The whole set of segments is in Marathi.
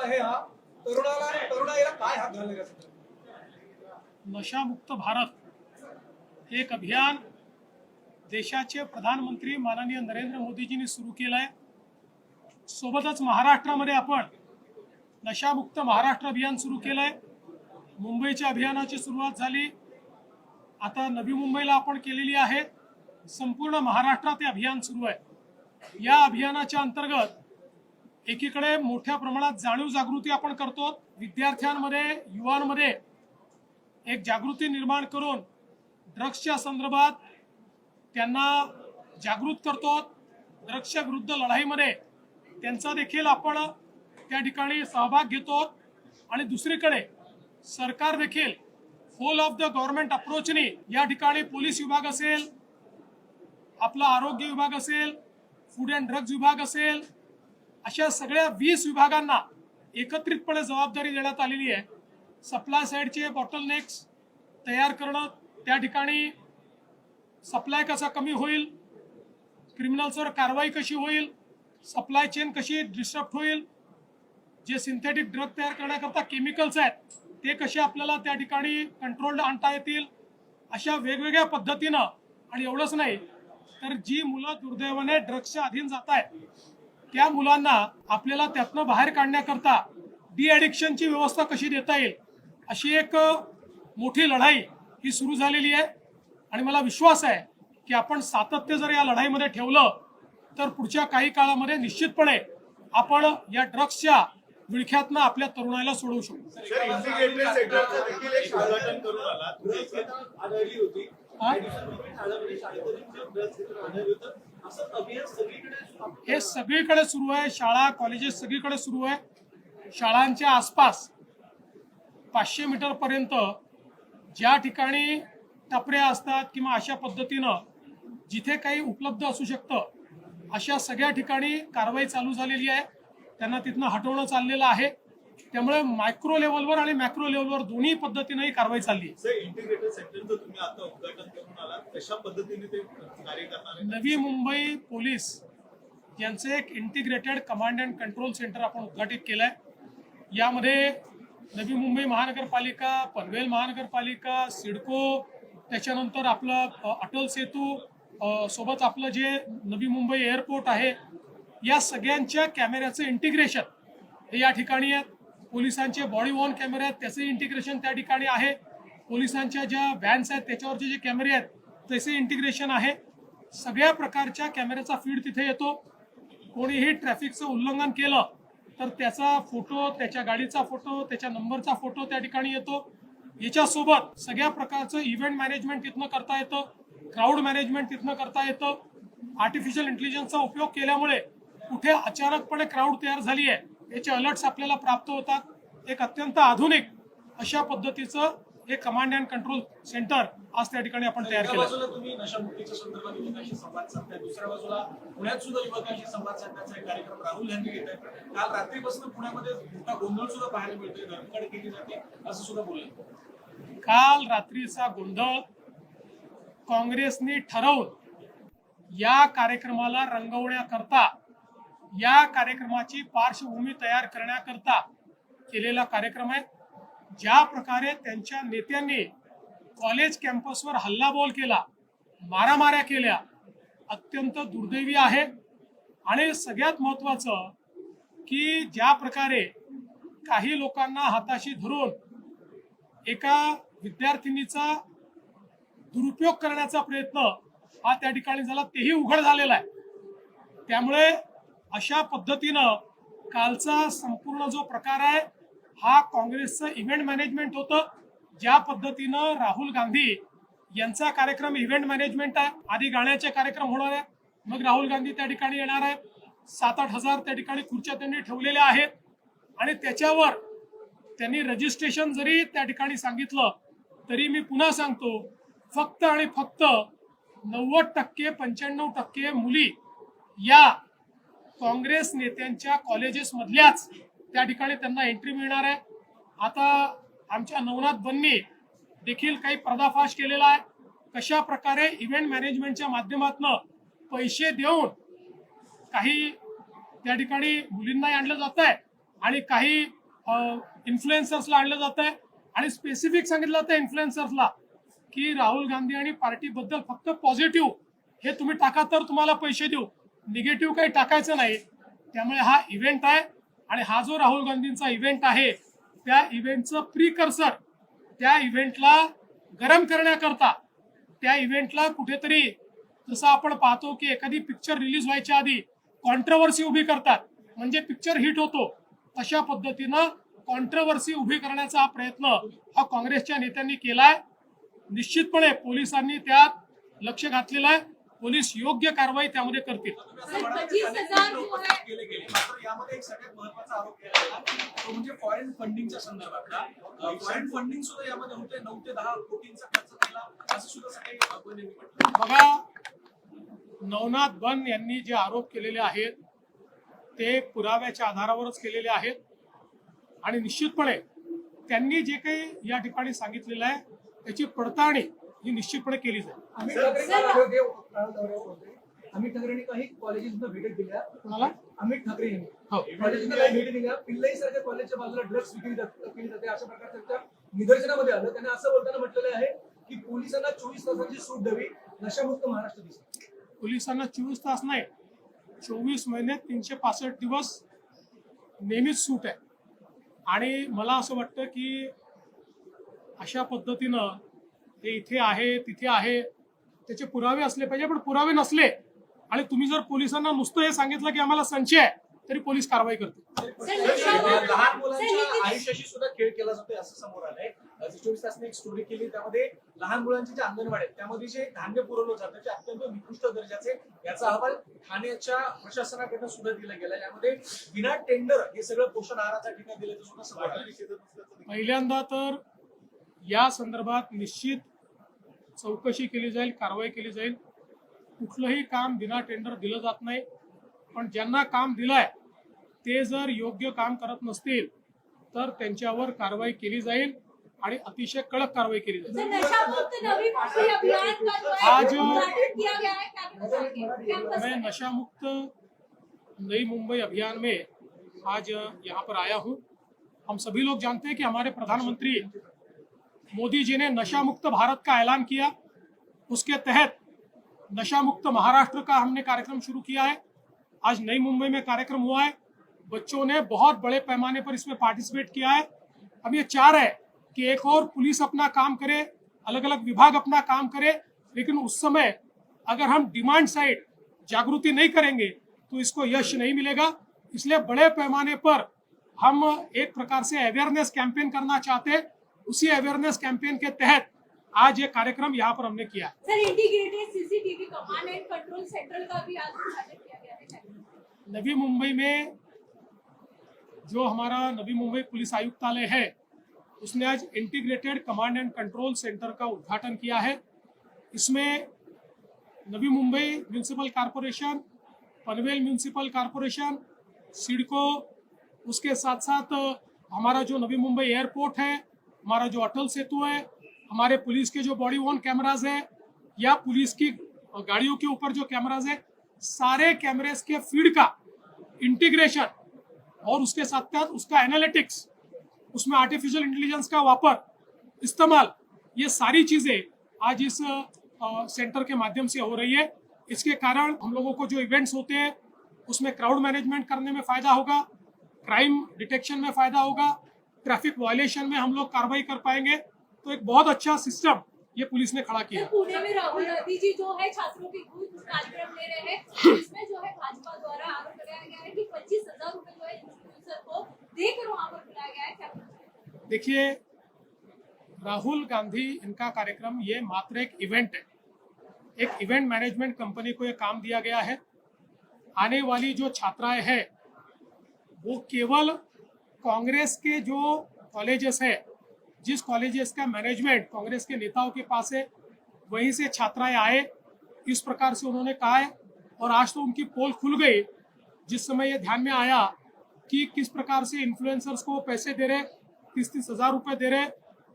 आहे हा तरुणाईला काय हात घालणार आहे? नशामुक्त भारत हे एक अभियान देशाचे प्रधानमंत्री माननीय नरेंद्र मोदीजींनी सुरू केलं आहे. सोबतच महाराष्ट्रामध्ये आपण नशामुक्त महाराष्ट्र अभियान सुरू केलं आहे. मुंबईच्या अभियानाची सुरुवात झाली, आता नवी मुंबईला आपण केलेली आहे. संपूर्ण महाराष्ट्रात हे अभियान सुरू आहे. या अभियानाच्या अंतर्गत एकीकडे मोठ्या प्रमाणात जाणीव जागृती आपण करतो, विद्यार्थ्यांमध्ये युवांमध्ये एक जागृती निर्माण करून ड्रग्सच्या संदर्भात त्यांना जागृत करतो. ड्रग्सच्या विरुद्ध लढाईमध्ये त्यांचा देखील आपण त्या ठिकाणी सहभाग घेतो. आणि दुसरीकडे सरकार देखील होल ऑफ द गव्हर्नमेंट अप्रोचनी या ठिकाणी पोलीस विभाग असेल, आपला आरोग्य विभाग असेल, फूड अँड ड्रग्ज विभाग असेल, अशा सगळ्या 20 विभागांना एकत्रितपणे जबाबदारी देण्यात आलेली आहे. सप्लाय साईडचे बॉटलनेक्स तयार करणं, त्या ठिकाणी सप्लाय कसा कमी होईल, क्रिमिनल्सवर कारवाई कशी होईल, सप्लाय चेन कशी डिस्टर्ब होईल, जे सिंथेटिक ड्रग तयार करण्याकरता केमिकल्स आहेत ते कसे आपल्याला त्या ठिकाणी कंट्रोल्ड आणता येतील, अशा वेगवेगळ्या पद्धतीनं. आणि एवढंच नाही तर जी मुलं दुर्दैवाने ड्रग्सच्या अधीन जात आहेत त्या मुलांना आपल्याला त्यातनं बाहेर काढण्याकरता डी ॲडिक्शनची व्यवस्था कशी देता येईल, अशी एक मोठी लढाई ही सुरू झालेली आहे. आणि मला विश्वास आहे की आपण सातत्य जर या लढाईमध्ये ठेवलं तर पुढच्या काही काळामध्ये निश्चितपणे आपण या ड्रग्सच्या विळख्यातनं आपल्या तरुणाईला सोडवू शकतो. हे सगळीकडे सुरू आहे, शाळा कॉलेजेस सगळीकडे सुरू आहे. शाळांच्या आसपास 500 मीटर पर्यंत ज्या ठिकाणी टपऱ्या असतात किंवा अशा पद्धतीनं जिथे काही उपलब्ध असू शकतं अशा सगळ्या ठिकाणी कारवाई चालू झालेली आहे. त्यांना तिथनं हटवणं चाललेलं आहे. त्यामुळे मायक्रो लेव्हलवर आणि मॅक्रो लेव्हलवर दोन्ही पद्धतीनं ही कारवाई चालली आहे. नवी मुंबई पोलीस यांचे एक integrated command and control centre आपण उद्घाटित केलंय. यामध्ये नवी मुंबई महानगरपालिका, पनवेल महानगरपालिका, सिडको, त्याच्यानंतर आपलं अटल सेतू, सोबत आपलं जे नवी मुंबई एअरपोर्ट आहे, या सगळ्यांच्या कॅमेऱ्याचं इंटिग्रेशन हे या ठिकाणी आहे. पोलिसांचे बॉडी वॉर्न कॅमेरे आहेत त्याचे इंटिग्रेशन त्या ठिकाणी आहे. पोलिसांच्या ज्या व्हॅन्स आहेत त्याच्यावरचे जे कॅमेरे आहेत त्याचे इंटिग्रेशन आहे. सगळ्या प्रकारच्या कॅमेऱ्याचा फीड तिथे येतो. कोणीही ट्रॅफिकचं उल्लंघन केलं तर त्याचा फोटो, त्याच्या गाडीचा फोटो, त्याच्या नंबरचा फोटो त्या ठिकाणी येतो. याच्यासोबत सगळ्या प्रकारचं इव्हेंट मॅनेजमेंट तिथनं करता येतं, क्राऊड मॅनेजमेंट तिथनं करता येतं. आर्टिफिशियल इंटेलिजन्सचा उपयोग केल्यामुळे कुठे अचानकपणे क्राऊड तयार झाली आहे याचे अलर्ट्स आपल्याला प्राप्त होतात. एक अत्यंत आधुनिक अशा पद्धतीचं हे कमांड अँड कंट्रोल सेंटर आज त्या ठिकाणी आपण तयार केलं. बाजूला तुम्ही नशामुक्तीच्या संदर्भात युवकांशी संवाद साधताय, दुसऱ्या बाजूला पुण्यात सुद्धा युवकांशी संवाद साधण्याचा एक कार्यक्रम राहुल गांधी घेत आहेत. काल रात्रीपासून पुण्यामध्ये मोठा गोंधळ सुद्धा पाहायला मिळतोय, धर्मकाड केली जाते असं सुद्धा बोलले. काल रात्रीचा गोंधळ काँग्रेसने ठरवून या कार्यक्रमाला रंगवण्याकरता, या कार्यक्रमाची पार्श्वभूमी तयार करण्याकरता केलेला कार्यक्रम आहे. ज्या प्रकारे त्यांच्या नेत्यांनी कॉलेज कॅम्पसवर हल्लाबोल केला, मारामाऱ्या केल्या, अत्यंत दुर्दैवी आहे. आणि सगळ्यात महत्त्वाचं की ज्या प्रकारे काही लोकांना हाताशी धरून एका विद्यार्थिनीचा दुरुपयोग करण्याचा प्रयत्न हा त्या ठिकाणी झाला, तेही उघड झालेला आहे. त्यामुळे अशा पद्धतीनं कालचा संपूर्ण जो प्रकार आहे हा काँग्रेसचं इव्हेंट मॅनेजमेंट होतं. ज्या पद्धतीनं राहुल गांधी यांचा कार्यक्रम इव्हेंट मॅनेजमेंट आहे. आधी गाण्याचे कार्यक्रम होणार आहे, मग राहुल गांधी त्या ठिकाणी येणार आहे. 7-8 हजार त्या ठिकाणी खुर्च्या त्यांनी ठेवलेल्या आहेत. आणि त्याच्यावर त्यांनी रजिस्ट्रेशन जरी त्या ठिकाणी सांगितलं तरी मी पुन्हा सांगतो, फक्त आणि फक्त 90% 95% मुली या काँग्रेस नेत्यांच्या कॉलेजेस मधल्याच त्या ठिकाणी त्यांना एंट्री मिळणार आहे. आता आमच्या नवनाथ बन्नी देखील काही पर्दाफाश केलेला आहे. कशा प्रकारे इव्हेंट मॅनेजमेंटच्या माध्यमातून पैसे देऊन काही त्या ठिकाणी मुलींना आणलं जात आहे आणि काही इन्फ्लुएन्सर्सला आणलं जात आहे आणि स्पेसिफिक सांगितलं जातं इन्फ्लुएन्सर्सला की राहुल गांधी आणि पार्टीबद्दल फक्त पॉझिटिव्ह हे तुम्ही टाका तर तुम्हाला पैसे देऊ, निगेटिव्ह काही टाकायचं नाही. त्यामुळे हा इव्हेंट आहे आणि हा जो राहुल गांधींचा इव्हेंट आहे त्या इव्हेंटचं प्रिकर्सर, त्या इव्हेंटला गरम करण्याकरता, त्या इव्हेंटला कुठेतरी जसं आपण पाहतो की एखादी पिक्चर रिलीज व्हायच्या आधी कॉन्ट्रोवर्सी उभी करतात म्हणजे पिक्चर हिट होतो, अशा पद्धतीनं कॉन्ट्रोवर्सी उभी करण्याचा हा प्रयत्न हा काँग्रेसच्या नेत्यांनी केलाय. निश्चितपणे पोलिसांनी त्यात लक्ष घातलेलं आहे. पोलीस योग्य कारवाई त्यामध्ये करतील. तुम्ही असं म्हणाल की अनेक प्रश्न उपस्थित केले गेले, मात्र यामध्ये एक सगळ्यात महत्त्वाचा आरोप केला गेला तो म्हणजे फॉरेन फंडिंगच्या संदर्भातला. फॉरेन फंडिंग सुद्धा यामध्ये होते, 9 ते 10 कोटींचा खर्च केला असं सुद्धा सगळे बनेंनी म्हटलं. बघा, नवनाथ बन यांनी जे आरोप केलेले आहेत ते पुराव्याच्या आधारावरच केलेले आहेत आणि निश्चितपणे त्यांनी जे काही या ठिकाणी सांगितलेलं आहे त्याची पडताळणी ही निश्चितपणे केली जाईल. अमित ठाकरे होते. अमित ठाकरेंनी काही कॉलेजेसना भेट दिल्या. कोणाला? अमित ठाकरे यांनी हो. कॉलेजेसना काही भेट दिल्या. पिल्लाई सारख्या कॉलेजच्या बाजूला ड्रग्स विक्री केली जाते अशा प्रकारचं त्या निदर्शनामध्ये आलं. त्यांनी असं बोलताना म्हटलेलं आहे की पोलिसांना 24 तासांची सूट द्यावी, नशामुक्त महाराष्ट्र दिसत. पोलिसांना 24 तास नाही, 24 महिने 365 दिवस नेहमीच सूट आहे. आणि मला असं वाटतं की अशा पद्धतीनं ते इथे आहे तिथे आहे त्याचे पुरावे असले पाहिजे. पण पुरावे नसले आणि तुम्ही जर पोलिसांना नुसतं हे सांगितलं की आम्हाला संशय आहे तरी पोलीस कारवाई करतील. लहान मुलांच्या आयुष्याशी सुद्धा खेळ केला जातोय असं समोर आलंय. 24 तासने एक स्टोरी केली, त्यामध्ये लहान मुलांचे जे अंगणवाडी आहेत त्यामध्ये जे धान्य पुरवलं जातं ते अत्यंत निकृष्ट दर्जाचे, याचा अहवाल ठाण्याच्या प्रशासनाकडून सुद्धा दिला गेला. यामध्ये विना टेंडर हे सगळं पोषण आहाराच्या ठिकाणी दिल्याचं सुद्धा समोर आलं. पहिल्यांदा तर या संदर्भात निश्चित चौकशी केली जाईल, कारवाई केली जाईल. कुठलंही काम बिना टेंडर दिलं जात नाही, पण ज्यांना काम दिलंय ते जर योग्य काम करत नसतील तर त्यांच्यावर कारवाई केली जाईल आणि अतिशय कडक कारवाई केली जाईल. आज मैं नशा मुक्त नई मुंबई अभियान में आज यहाँ पर आया हूँ. हम सभी लोग जानते हैं कि हमारे प्रधानमंत्री मोदी जी ने नशा मुक्त भारत का ऐलान किया. उसके तहत नशा मुक्त महाराष्ट्र का हमने कार्यक्रम शुरू किया है. आज नई मुंबई में कार्यक्रम हुआ है. बच्चों ने बहुत बड़े पैमाने पर इसमें पार्टिसिपेट किया है. अब ये चाह रहे हैं कि एक और पुलिस अपना काम करे, अलग अलग विभाग अपना काम करे, लेकिन उस समय अगर हम डिमांड साइड जागृति नहीं करेंगे तो इसको यश नहीं मिलेगा. इसलिए बड़े पैमाने पर हम एक प्रकार से अवेयरनेस कैंपेन करना चाहते हैं. उसी अवेयरनेस कैंपेन के तहत आज ये कार्यक्रम यहाँ पर हमने किया. Sir, integrated CCTV command and control centre का भी आज उद्घाटन किया गया है. नवी मुंबई में जो हमारा नवी मुंबई पुलिस आयुक्तालय है उसने आज integrated command and control centre का उद्घाटन किया है. इसमें Navi Mumbai municipal corporation, Panvel municipal corporation, CIDCO, उसके साथ साथ हमारा जो नवी मुंबई एयरपोर्ट है, हमारा जो अटल सेतु है, हमारे पुलिस के जो बॉडी वॉर्न कैमराज है या पुलिस की गाड़ियों के ऊपर जो कैमराज है, सारे कैमरेज के फीड का इंटीग्रेशन और उसके साथ साथ उसका एनालिटिक्स, उसमें आर्टिफिशियल इंटेलिजेंस का वापर, इस्तेमाल, ये सारी चीजें आज इस सेंटर के माध्यम से हो रही है. इसके कारण हम लोगों को जो इवेंट्स होते हैं उसमें क्राउड मैनेजमेंट करने में फायदा होगा, क्राइम डिटेक्शन में फायदा होगा, ट्रैफिक वायलेशन में हम लोग कार्रवाई कर पाएंगे. तो एक बहुत अच्छा सिस्टम ये पुलिस ने खड़ा किया. पुणे में राहुल गांधी जी जो है छात्रों की कुछ कार्यक्रम ले रहे हैं, इसमें जो है भाजपा द्वारा आरोप लगाया गया है कि 25,000 रुपए जो है इन्फ्लुएंसर को देकर वहां पर बुलाया गया है. क्या देखिए, राहुल गांधी इनका कार्यक्रम ये मात्र एक इवेंट है. एक इवेंट मैनेजमेंट कंपनी को ये काम दिया गया है. आने वाली जो छात्राएं हैं वो केवल कांग्रेस के जो कॉलेजेस है, जिस कॉलेजेस का मैनेजमेंट कांग्रेस के नेताओं के पास है, वहीं से छात्राएं आए, इस प्रकार से उन्होंने कहा है. और आज तो उनकी पोल खुल गई जिस समय ये ध्यान में आया कि किस प्रकार से इन्फ्लुएंसर्स को पैसे दे रहे, 30-30 हजार रुपए दे रहे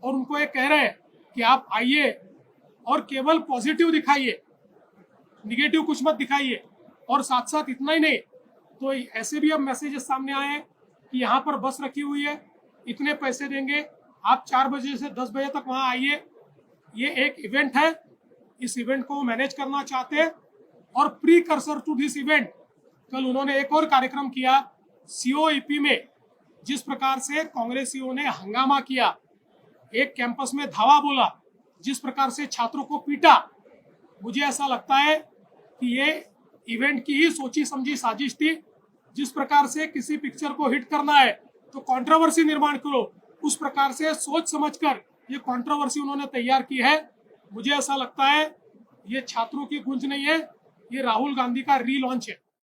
और उनको ये कह रहे हैं कि आप आइए और केवल पॉजिटिव दिखाइए, निगेटिव कुछ मत दिखाइए. और साथ साथ इतना ही नहीं, तो ऐसे भी अब मैसेजेस सामने आए हैं कि यहाँ पर बस रखी हुई है, इतने पैसे देंगे, आप 4 बजे से 10 बजे तक वहाँ आइए। ये एक इवेंट है, इस इवेंट को मैनेज करना चाहते हैं। और precursor to this event कल उन्होंने एक और कार्यक्रम किया COEP में, जिस प्रकार से कांग्रेसियों ने हंगामा किया, एक कैंपस में धावा बोला, जिस प्रकार से छात्रों को पीटा। मुझे ऐसा लगता है कि ये इवेंट की ही सोची समझी साजिश थी। जिस प्रकार से किसी पिक्चर को हिट करना है तो कंट्रोवर्सी निर्माण करो, उस प्रकार से सोच समझकर ये कंट्रोवर्सी उन्होंने तैयार की है। मुझे ऐसा लगता है ये छात्रों की गूंज नहीं है, ये राहुल गांधी का रीलॉन्च है।